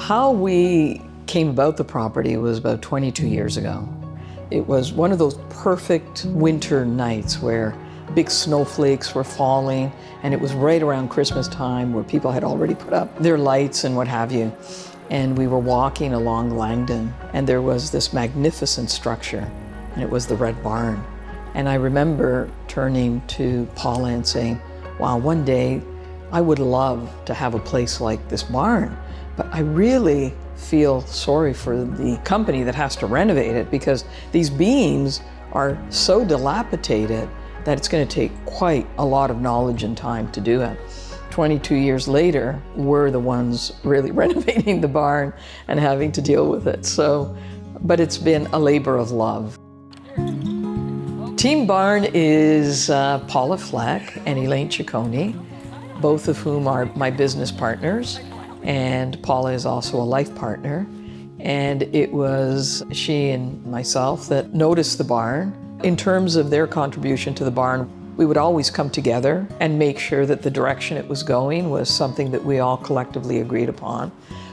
How we came about the property was about 22 years ago. It was one of those perfect winter nights where big snowflakes were falling, and it was right around Christmas time where people had already put up their lights and what have you. And we were walking along Langdon, and there was this magnificent structure, and it was the Red Barn. And I remember turning to Paula and saying, wow, one day I would love to have a place like this barn, but I really feel sorry for the company that has to renovate it because these beams are so dilapidated that it's going to take quite a lot of knowledge and time to do it. 22 years later, we're the ones really renovating the barn and having to deal with it. But it's been a labor of love. Team Barn is Paula Fleck and Elaine Cecconi, both of whom are my business partners. And Paula is also a life partner. And it was she and myself that noticed the barn. In terms of their contribution to the barn, we would always come together and make sure that the direction it was going was something that we all collectively agreed upon.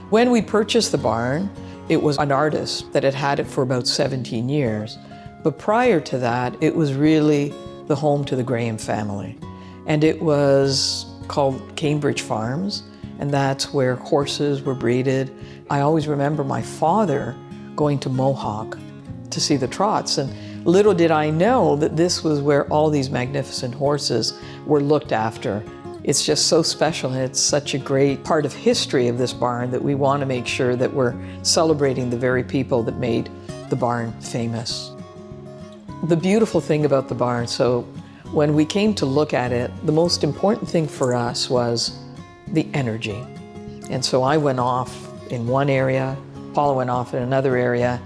When we purchased the barn, it was an artist that had had it for about 17 years. But prior to that, it was really the home to the Graham family. And it was called Cambridge Farms, and that's where horses were breeded. I always remember my father going to Mohawk to see the trots, and little did I know that this was where all these magnificent horses were looked after. It's just so special, and it's such a great part of history of this barn that we want to make sure that we're celebrating the very people that made the barn famous. The beautiful thing about the barn, so when we came to look at it, the most important thing for us was the energy. And so I went off in one area, Paula went off in another area,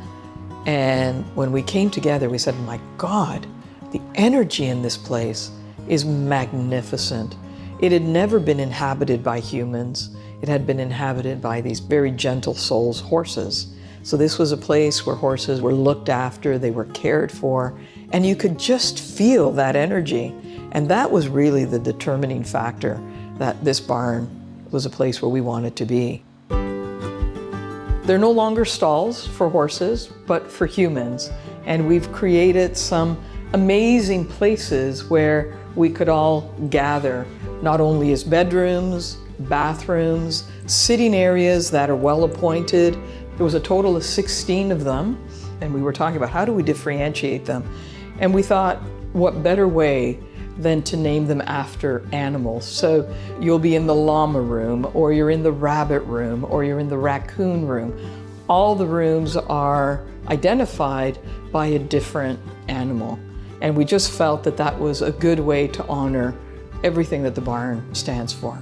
and when we came together, we said, my God, the energy in this place is magnificent. It had never been inhabited by humans. It had been inhabited by these very gentle souls, horses. So this was a place where horses were looked after, they were cared for, and you could just feel that energy. And that was really the determining factor that this barn was a place where we wanted to be. They're no longer stalls for horses, but for humans. And we've created some amazing places where we could all gather, not only as bedrooms, bathrooms, sitting areas that are well appointed. There was a total of 16 of them, and we were talking about how do we differentiate them. And we thought, what better way than to name them after animals. So you'll be in the llama room, or you're in the rabbit room, or you're in the raccoon room. All the rooms are identified by a different animal. And we just felt that that was a good way to honor everything that the barn stands for.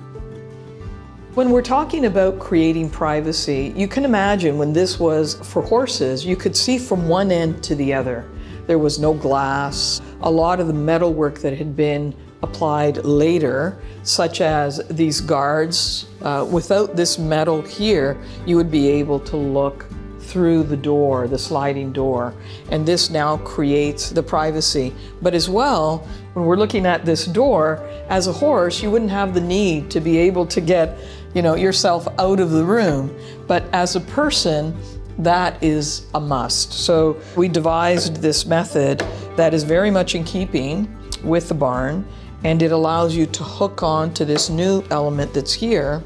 When we're talking about creating privacy, you can imagine when this was for horses, you could see from one end to the other. There was no glass. A lot of the metalwork that had been applied later, such as these guards, without this metal here, you would be able to look through the door, the sliding door, and this now creates the privacy. But as well, when we're looking at this door, as a horse, you wouldn't have the need to be able to get, yourself out of the room. But as a person, that is a must. So we devised this method that is very much in keeping with the barn, and it allows you to hook on to this new element that's here,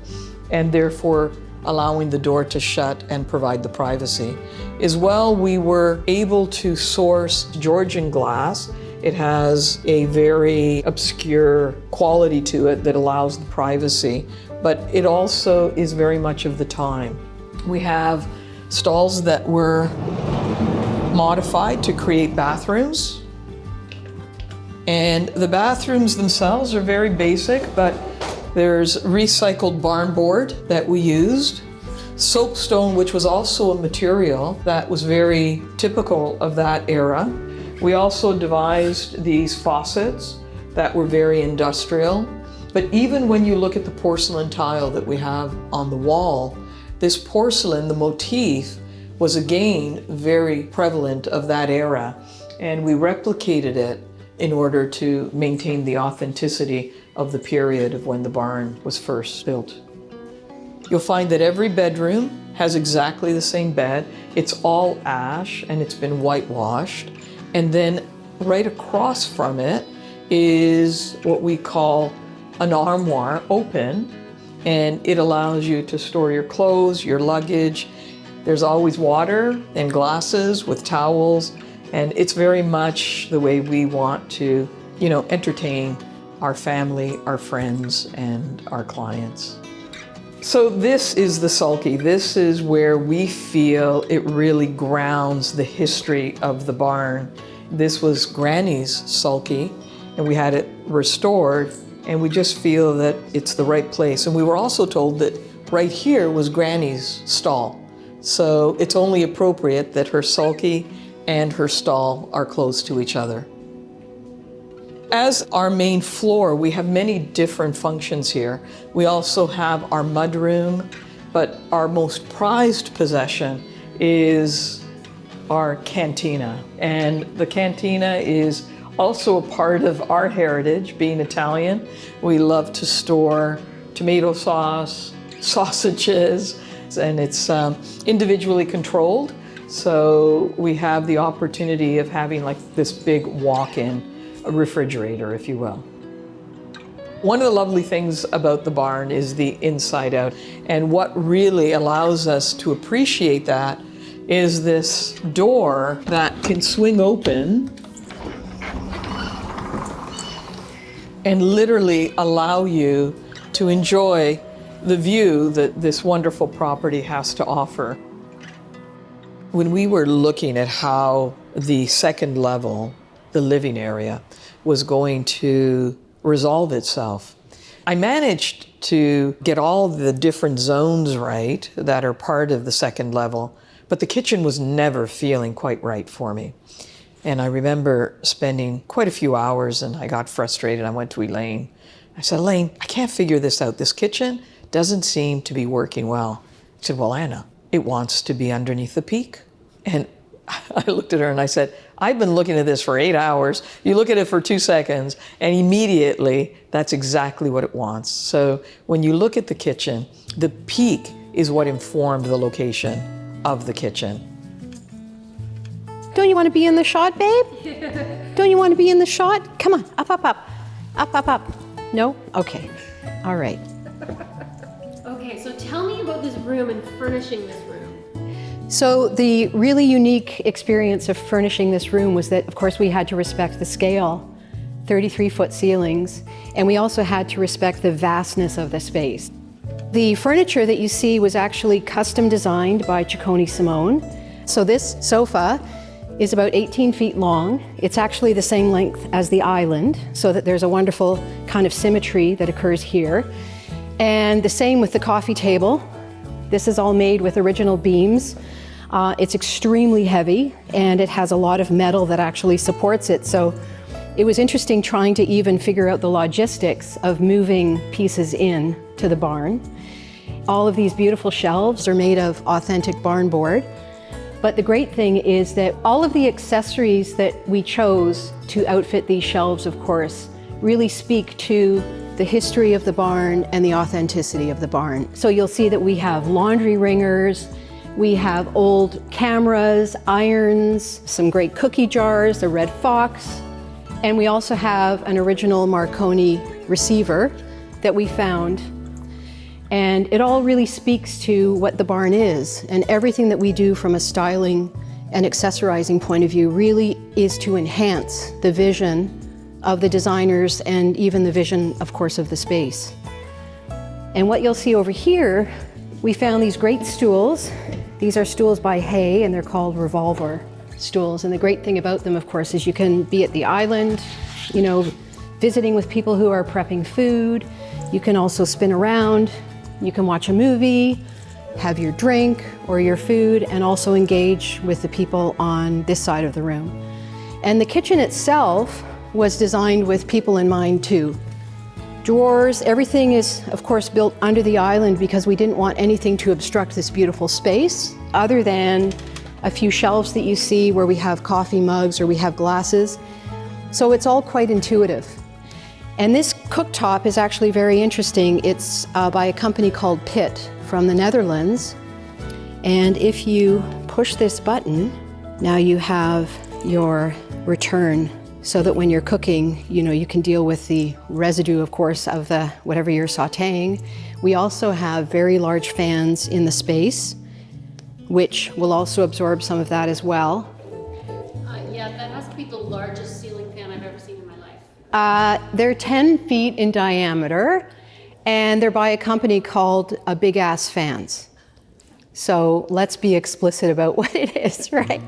and therefore allowing the door to shut and provide the privacy. As well, we were able to source Georgian glass. It has a very obscure quality to it that allows the privacy, but it also is very much of the time. We have stalls that were modified to create bathrooms. And the bathrooms themselves are very basic, but there's recycled barn board that we used, soapstone, which was also a material that was very typical of that era. We also devised these faucets that were very industrial. But even when you look at the porcelain tile that we have on the wall, this porcelain, the motif, was again very prevalent of that era, and we replicated it in order to maintain the authenticity of the period of when the barn was first built. You'll find that every bedroom has exactly the same bed. It's all ash and it's been whitewashed. And then right across from it is what we call an armoire, open, and it allows you to store your clothes, your luggage. There's always water and glasses with towels, and it's very much the way we want to, entertain our family, our friends, and our clients. So this is the sulky. This is where we feel it really grounds the history of the barn. This was Granny's sulky, and we had it restored, and we just feel that it's the right place. And we were also told that right here was Granny's stall. So it's only appropriate that her sulky and her stall are close to each other. As our main floor, we have many different functions here. We also have our mudroom, but our most prized possession is our cantina. And the cantina is also a part of our heritage, being Italian. We love to store tomato sauce, sausages, and it's individually controlled. So we have the opportunity of having like this big walk-in refrigerator, if you will. One of the lovely things about the barn is the inside out. And what really allows us to appreciate that is this door that can swing open and literally allow you to enjoy the view that this wonderful property has to offer. When we were looking at how the second level, the living area, was going to resolve itself, I managed to get all the different zones right that are part of the second level, but the kitchen was never feeling quite right for me. And I remember spending quite a few hours, and I got frustrated. I went to Elaine. I said, Elaine, I can't figure this out. This kitchen doesn't seem to be working well. She said, well, Anna, it wants to be underneath the peak. And I looked at her and I said, I've been looking at this for 8 hours. You look at it for 2 seconds, and immediately that's exactly what it wants. So when you look at the kitchen, the peak is what informed the location of the kitchen. Don't you want to be in the shot, babe? Don't you want to be in the shot? Come on, up, up, up. Up, up, up. No? Okay. All right. Okay, so tell me about this room and furnishing this room. So the really unique experience of furnishing this room was that, of course, we had to respect the scale, 33-foot ceilings, and we also had to respect the vastness of the space. The furniture that you see was actually custom designed by Cecconi Simone. So this sofa is about 18 feet long. It's actually the same length as the island, so that there's a wonderful kind of symmetry that occurs here. And the same with the coffee table. This is all made with original beams. It's extremely heavy, and it has a lot of metal that actually supports it. So it was interesting trying to even figure out the logistics of moving pieces in to the barn. All of these beautiful shelves are made of authentic barn board. But the great thing is that all of the accessories that we chose to outfit these shelves, of course, really speak to the history of the barn and the authenticity of the barn. So you'll see that we have laundry ringers, we have old cameras, irons, some great cookie jars, the Red Fox, and we also have an original Marconi receiver that we found. And it all really speaks to what the barn is, and everything that we do from a styling and accessorizing point of view really is to enhance the vision of the designers and even the vision, of course, of the space. And what you'll see over here, we found these great stools. These are stools by Hay, and they're called revolver stools. And the great thing about them, of course, is you can be at the island, visiting with people who are prepping food. You can also spin around. You can watch a movie, have your drink or your food, and also engage with the people on this side of the room. And the kitchen itself was designed with people in mind too. Drawers, everything is of course built under the island because we didn't want anything to obstruct this beautiful space other than a few shelves that you see where we have coffee mugs or we have glasses. So it's all quite intuitive. And this cooktop is actually very interesting. It's by a company called Pitt from the Netherlands. And if you push this button, now you have your return so that when you're cooking, you can deal with the residue, of course, of the whatever you're sautéing. We also have very large fans in the space, which will also absorb some of that as well. Yeah, that has to be the largest ceiling fan I've ever seen in my life. They're 10 feet in diameter, and they're by a company called Big Ass Fans. So let's be explicit about what it is, right?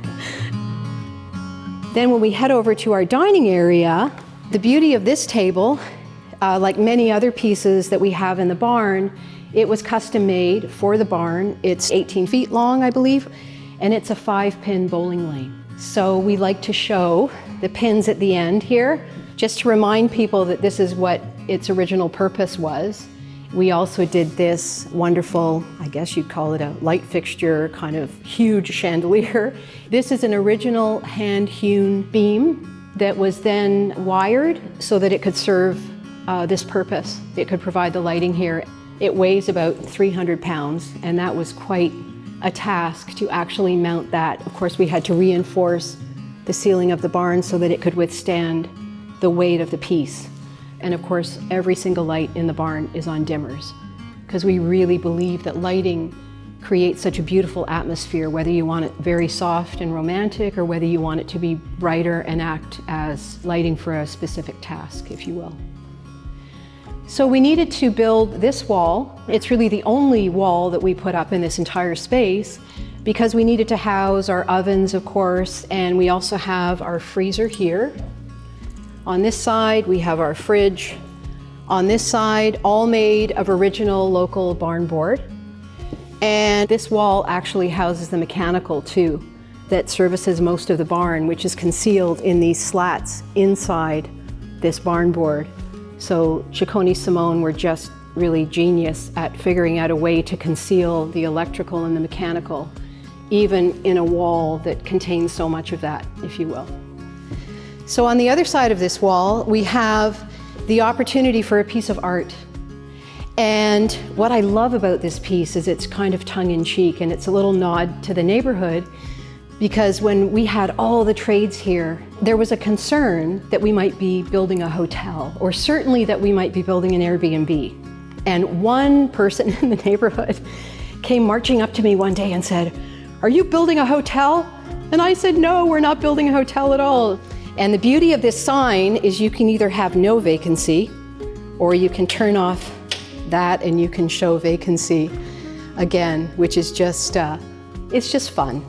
Then when we head over to our dining area, the beauty of this table, like many other pieces that we have in the barn, it was custom made for the barn. It's 18 feet long, I believe, and it's a 5-pin bowling lane. So we like to show the pins at the end here, just to remind people that this is what its original purpose was. We also did this wonderful, I guess you'd call it a light fixture, kind of huge chandelier. This is an original hand-hewn beam that was then wired so that it could serve this purpose. It could provide the lighting here. It weighs about 300 pounds, and that was quite a task to actually mount that. Of course, we had to reinforce the ceiling of the barn so that it could withstand the weight of the piece. And of course, every single light in the barn is on dimmers, because we really believe that lighting creates such a beautiful atmosphere, whether you want it very soft and romantic or whether you want it to be brighter and act as lighting for a specific task, if you will. So we needed to build this wall. It's really the only wall that we put up in this entire space, because we needed to house our ovens, of course, and we also have our freezer here. On this side, we have our fridge. On this side, all made of original local barn board. And this wall actually houses the mechanical too, that services most of the barn, which is concealed in these slats inside this barn board. So Cecconi Simone were just really genius at figuring out a way to conceal the electrical and the mechanical, even in a wall that contains so much of that, if you will. So on the other side of this wall, we have the opportunity for a piece of art. And what I love about this piece is it's kind of tongue-in-cheek, and it's a little nod to the neighborhood, because when we had all the trades here, there was a concern that we might be building a hotel, or certainly that we might be building an Airbnb. And one person in the neighborhood came marching up to me one day and said, "Are you building a hotel?" And I said, "No, we're not building a hotel at all." And the beauty of this sign is you can either have no vacancy, or you can turn off that and you can show vacancy again, which is just, it's just fun.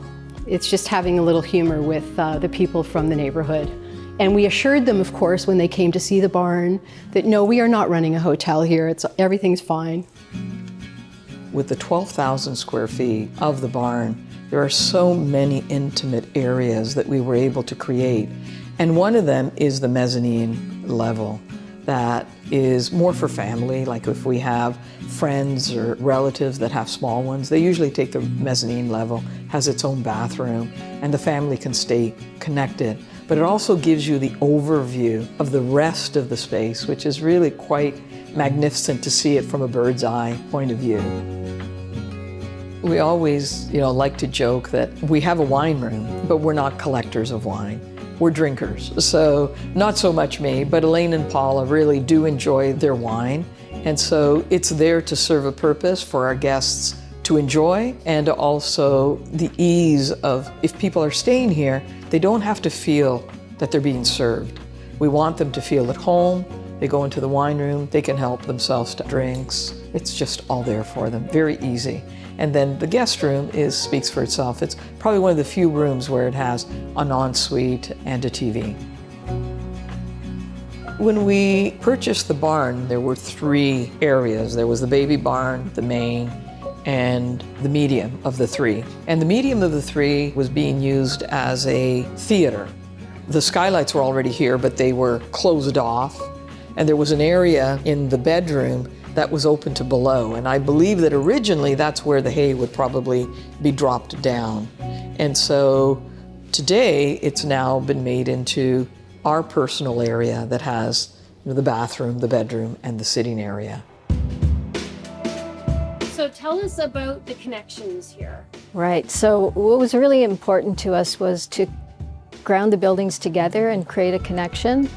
It's just having a little humor with the people from the neighborhood. And we assured them, of course, when they came to see the barn, that no, we are not running a hotel here. Everything's fine. With the 12,000 square feet of the barn, there are so many intimate areas that we were able to create. And one of them is the mezzanine level. That is more for family, like if we have friends or relatives that have small ones, they usually take the mezzanine level, has its own bathroom, and the family can stay connected. But it also gives you the overview of the rest of the space, which is really quite magnificent to see it from a bird's eye point of view. We always, like to joke that we have a wine room, but we're not collectors of wine. We're drinkers, so not so much me, but Elaine and Paula really do enjoy their wine. And so it's there to serve a purpose for our guests to enjoy, and also the ease of, if people are staying here, they don't have to feel that they're being served. We want them to feel at home. They go into the wine room, they can help themselves to drinks. It's just all there for them, very easy. And then the guest room speaks for itself. It's probably one of the few rooms where it has an ensuite and a TV. When we purchased the barn, there were 3 areas. There was the baby barn, the main, and the medium of the 3. And the medium of the 3 was being used as a theater. The skylights were already here, but they were closed off. And there was an area in the bedroom that was open to below. And I believe that originally that's where the hay would probably be dropped down. And so today it's now been made into our personal area that has the bathroom, the bedroom, and the sitting area. So tell us about the connections here. Right. So what was really important to us was to ground the buildings together and create a connection.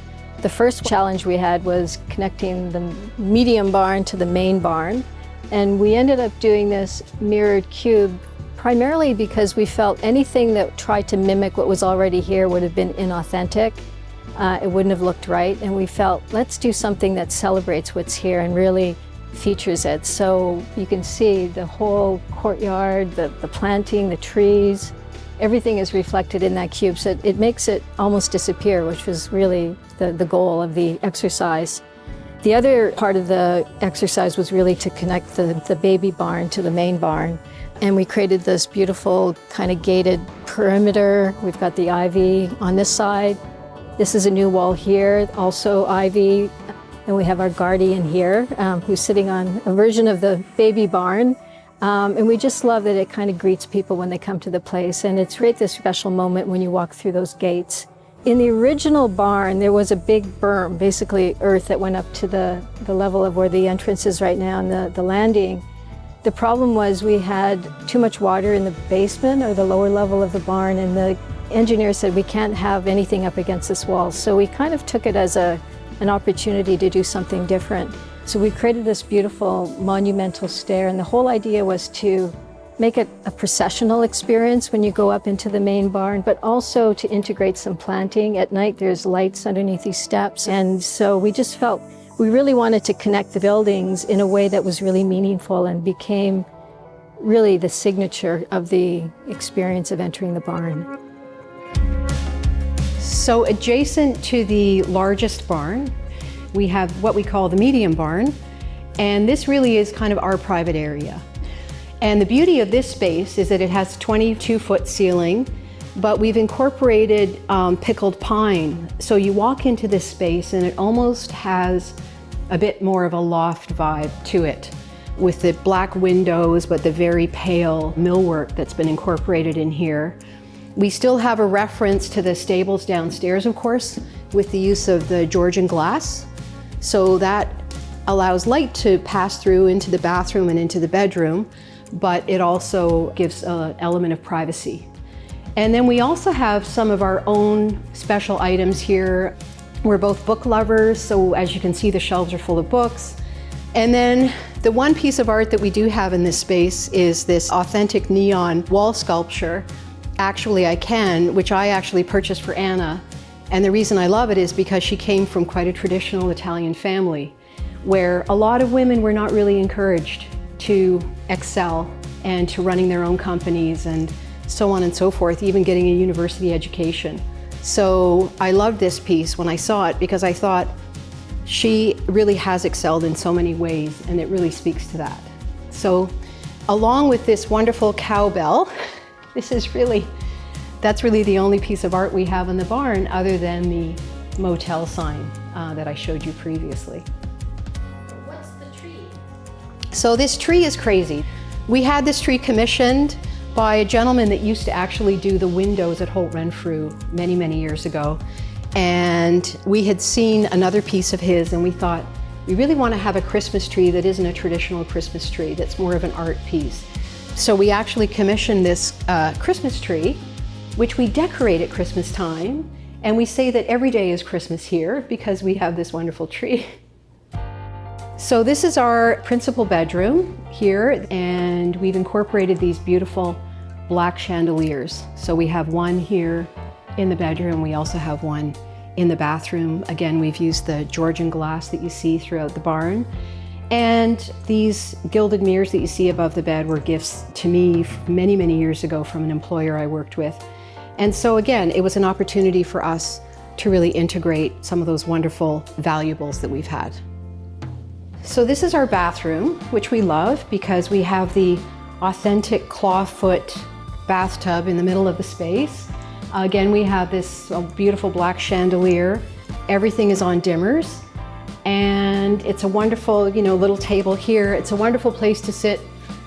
The first challenge we had was connecting the medium barn to the main barn. And we ended up doing this mirrored cube primarily because we felt anything that tried to mimic what was already here would have been inauthentic. It wouldn't have looked right. And we felt, let's do something that celebrates what's here and really features it. So you can see the whole courtyard, the planting, the trees, everything is reflected in that cube. So it makes it almost disappear, which was really the goal of the exercise. The other part of the exercise was really to connect the baby barn to the main barn. And we created this beautiful kind of gated perimeter. We've got the ivy on this side. This is a new wall here, also ivy. And we have our guardian here, who's sitting on a version of the baby barn. And we just love that it kind of greets people when they come to the place. And it's really this special moment when you walk through those gates. In the original barn, there was a big berm, basically earth that went up to the level of where the entrance is right now and the landing. The problem was we had too much water in the basement or the lower level of the barn, and the engineer said we can't have anything up against this wall. So we kind of took it as an opportunity to do something different. So we created this beautiful monumental stair, and the whole idea was to make it a processional experience when you go up into the main barn, but also to integrate some planting. At night there's lights underneath these steps, and so we just felt we really wanted to connect the buildings in a way that was really meaningful and became really the signature of the experience of entering the barn. So adjacent to the largest barn, we have what we call the medium barn, and this really is kind of our private area. And the beauty of this space is that it has 22-foot ceiling, but we've incorporated pickled pine. So you walk into this space and it almost has a bit more of a loft vibe to it, with the black windows, but the very pale millwork that's been incorporated in here. We still have a reference to the stables downstairs, of course, with the use of the Georgian glass. So that allows light to pass through into the bathroom and into the bedroom, but it also gives an element of privacy. And then we also have some of our own special items here. We're both book lovers, so as you can see, the shelves are full of books. And then the one piece of art that we do have in this space is this authentic neon wall sculpture, Actually I Can, which I actually purchased for Anna. And the reason I love it is because she came from quite a traditional Italian family, where a lot of women were not really encouraged to excel and to running their own companies and so on and so forth, even getting a university education. So I loved this piece when I saw it because I thought she really has excelled in so many ways, and it really speaks to that. So along with this wonderful cowbell, that's really the only piece of art we have in the barn other than the motel sign that I showed you previously. What's the tree? So this tree is crazy. We had this tree commissioned by a gentleman that used to actually do the windows at Holt Renfrew many, many years ago. And we had seen another piece of his and we thought, we really want to have a Christmas tree that isn't a traditional Christmas tree, that's more of an art piece. So we actually commissioned this Christmas tree, which we decorate at Christmas time. And we say that every day is Christmas here because we have this wonderful tree. So this is our principal bedroom here, and we've incorporated these beautiful black chandeliers. So we have one here in the bedroom. We also have one in the bathroom. Again, we've used the Georgian glass that you see throughout the barn. And these gilded mirrors that you see above the bed were gifts to me many, many years ago from an employer I worked with. And so again, it was an opportunity for us to really integrate some of those wonderful valuables that we've had. So this is our bathroom, which we love because we have the authentic clawfoot bathtub in the middle of the space. Again, we have this beautiful black chandelier. Everything is on dimmers. And it's a wonderful, little table here. It's a wonderful place to sit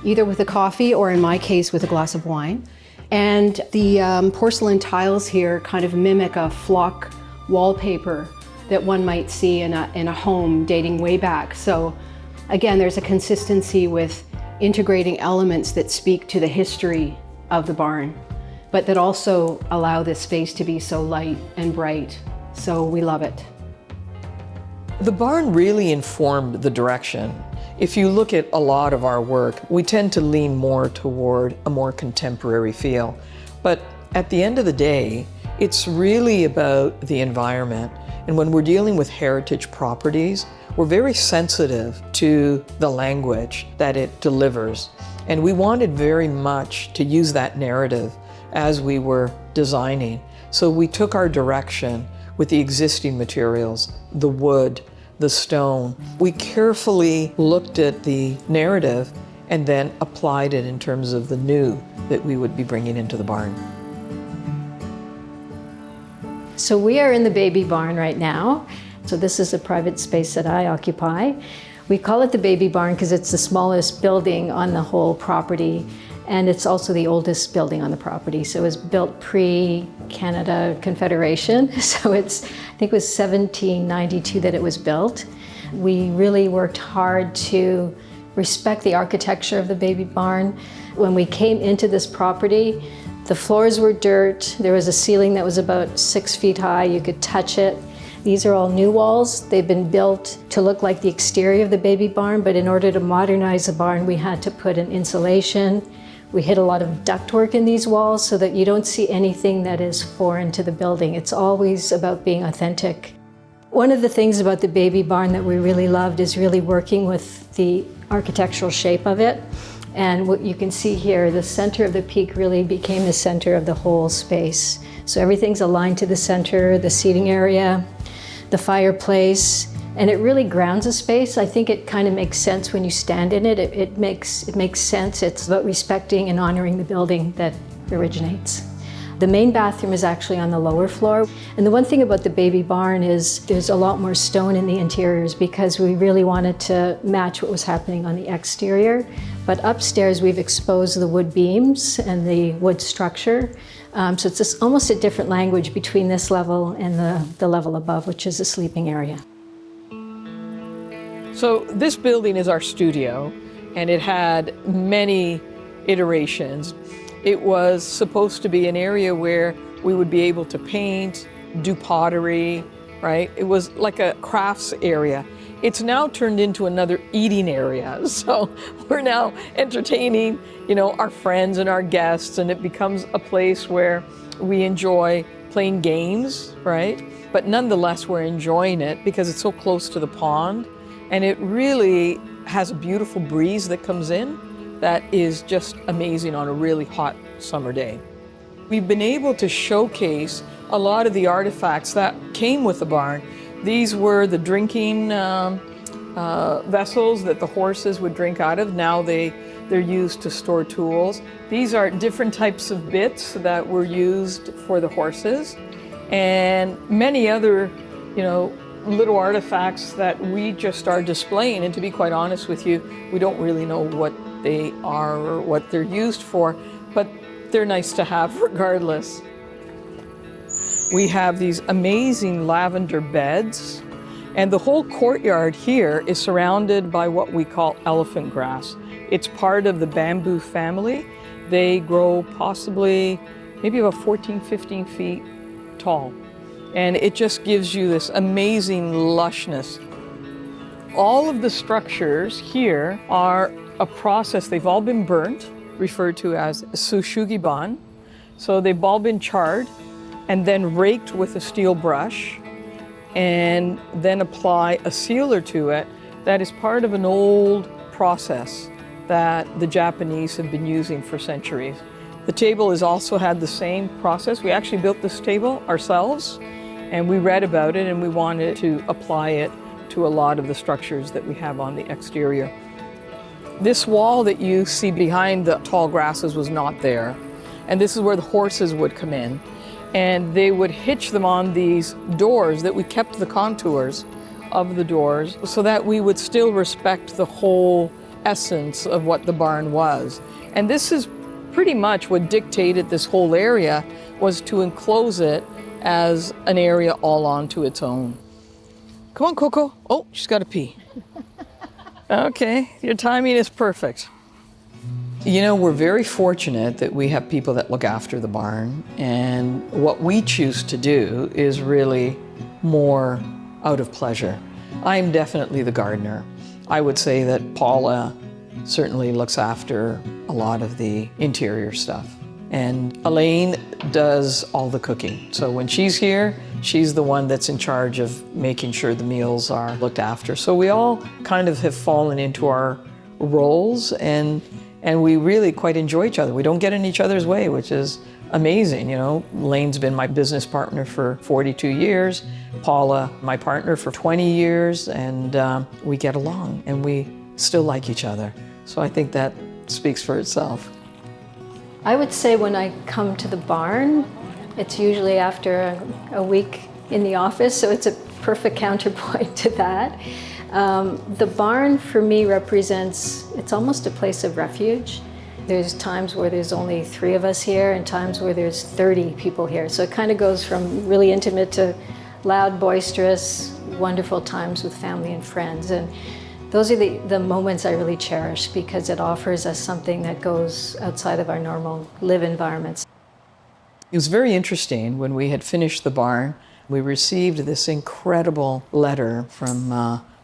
either with a coffee or in my case with a glass of wine. And the porcelain tiles here kind of mimic a flock wallpaper that one might see in a home dating way back. So again, there's a consistency with integrating elements that speak to the history of the barn, but that also allow this space to be so light and bright. So we love it. The barn really informed the direction. If you look at a lot of our work, we tend to lean more toward a more contemporary feel. But at the end of the day, it's really about the environment. And when we're dealing with heritage properties, we're very sensitive to the language that it delivers. And we wanted very much to use that narrative as we were designing. So we took our direction with the existing materials, the wood, the stone. We carefully looked at the narrative and then applied it in terms of the new that we would be bringing into the barn. So we are in the baby barn right now. So this is a private space that I occupy. We call it the baby barn because it's the smallest building on the whole property, and it's also the oldest building on the property. So it was built pre-Canada Confederation. So I think it was 1792 that it was built. We really worked hard to respect the architecture of the baby barn. When we came into this property, the floors were dirt. There was a ceiling that was about 6 feet high. You could touch it. These are all new walls. They've been built to look like the exterior of the baby barn, but in order to modernize the barn, we had to put an insulation. We hid a lot of ductwork in these walls so that you don't see anything that is foreign to the building. It's always about being authentic. One of the things about the baby barn that we really loved is really working with the architectural shape of it. And what you can see here, the center of the peak really became the center of the whole space. So everything's aligned to the center, the seating area, the fireplace, and it really grounds a space. I think it kind of makes sense when you stand in it. It makes sense. It's about respecting and honoring the building that originates. The main bathroom is actually on the lower floor. And the one thing about the baby barn is there's a lot more stone in the interiors because we really wanted to match what was happening on the exterior. But upstairs we've exposed the wood beams and the wood structure. So it's just almost a different language between this level and the level above, which is the sleeping area. So this building is our studio, and it had many iterations. It was supposed to be an area where we would be able to paint, do pottery, right? It was like a crafts area. It's now turned into another eating area. So we're now entertaining, our friends and our guests, and it becomes a place where we enjoy playing games, right? But nonetheless, we're enjoying it because it's so close to the pond, and it really has a beautiful breeze that comes in that is just amazing on a really hot summer day. We've been able to showcase a lot of the artifacts that came with the barn. These were the drinking vessels that the horses would drink out of. Now they're used to store tools. These are different types of bits that were used for the horses, and many other, little artifacts that we just are displaying. And to be quite honest with you, we don't really know what they are or what they're used for, but they're nice to have regardless. We have these amazing lavender beds, and the whole courtyard here is surrounded by what we call elephant grass. It's part of the bamboo family. They grow possibly maybe about 14, 15 feet tall. And it just gives you this amazing lushness. All of the structures here are a process. They've all been burnt, referred to as sushugiban. So they've all been charred and then raked with a steel brush and then apply a sealer to it that is part of an old process that the Japanese have been using for centuries. The table has also had the same process. We actually built this table ourselves, and we read about it, and we wanted to apply it to a lot of the structures that we have on the exterior. This wall that you see behind the tall grasses was not there, and this is where the horses would come in, and they would hitch them on these doors that we kept the contours of the doors so that we would still respect the whole essence of what the barn was. And this is pretty much what dictated this whole area, was to enclose it as an area all onto its own. Come on, Coco. Oh, she's got to pee. Okay, your timing is perfect. You know, we're very fortunate that we have people that look after the barn, and what we choose to do is really more out of pleasure. I'm definitely the gardener. I would say that Paula certainly looks after a lot of the interior stuff. And Elaine does all the cooking. So when she's here, she's the one that's in charge of making sure the meals are looked after. So we all kind of have fallen into our roles, and we really quite enjoy each other. We don't get in each other's way, which is amazing. You know, Elaine's been my business partner for 42 years, Paula, my partner for 20 years, and we get along, and we still like each other. So I think that speaks for itself. I would say when I come to the barn, it's usually after a week in the office, so it's a perfect counterpoint to that. The barn for me represents, it's almost a place of refuge. There's times where there's only 3 of us here and times where there's 30 people here. So it kind of goes from really intimate to loud, boisterous, wonderful times with family and friends. And those are the moments I really cherish because it offers us something that goes outside of our normal live environments. It was very interesting when we had finished the barn. We received this incredible letter from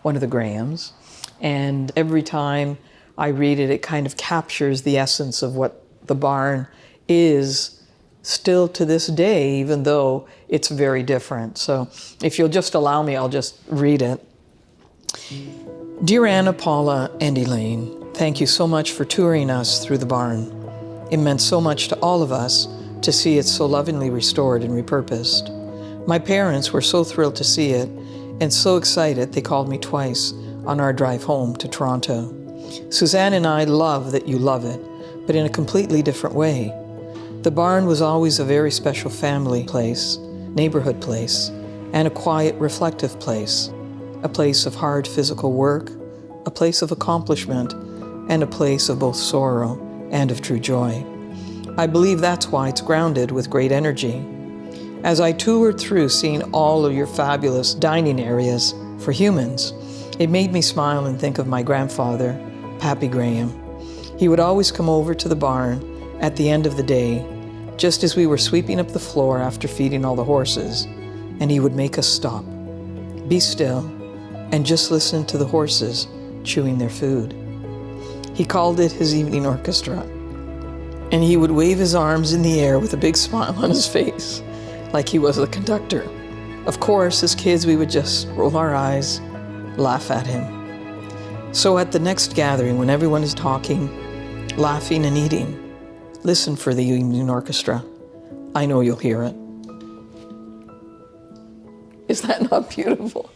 one of the Grahams, and every time I read it, it kind of captures the essence of what the barn is still to this day, even though it's very different. So if you'll just allow me, I'll just read it. Dear Anna, Paula, and Elaine, thank you so much for touring us through the barn. It meant so much to all of us to see it so lovingly restored and repurposed. My parents were so thrilled to see it and so excited they called me twice on our drive home to Toronto. Suzanne and I love that you love it, but in a completely different way. The barn was always a very special family place, neighborhood place, and a quiet, reflective place. A place of hard physical work, a place of accomplishment, and a place of both sorrow and of true joy. I believe that's why it's grounded with great energy. As I toured through seeing all of your fabulous dining areas for humans, it made me smile and think of my grandfather, Pappy Graham. He would always come over to the barn at the end of the day, just as we were sweeping up the floor after feeding all the horses, and he would make us stop, be still, and just listen to the horses chewing their food. He called it his evening orchestra, and he would wave his arms in the air with a big smile on his face, like he was the conductor. Of course, as kids, we would just roll our eyes, laugh at him. So at the next gathering, when everyone is talking, laughing and eating, listen for the evening orchestra. I know you'll hear it. Is that not beautiful?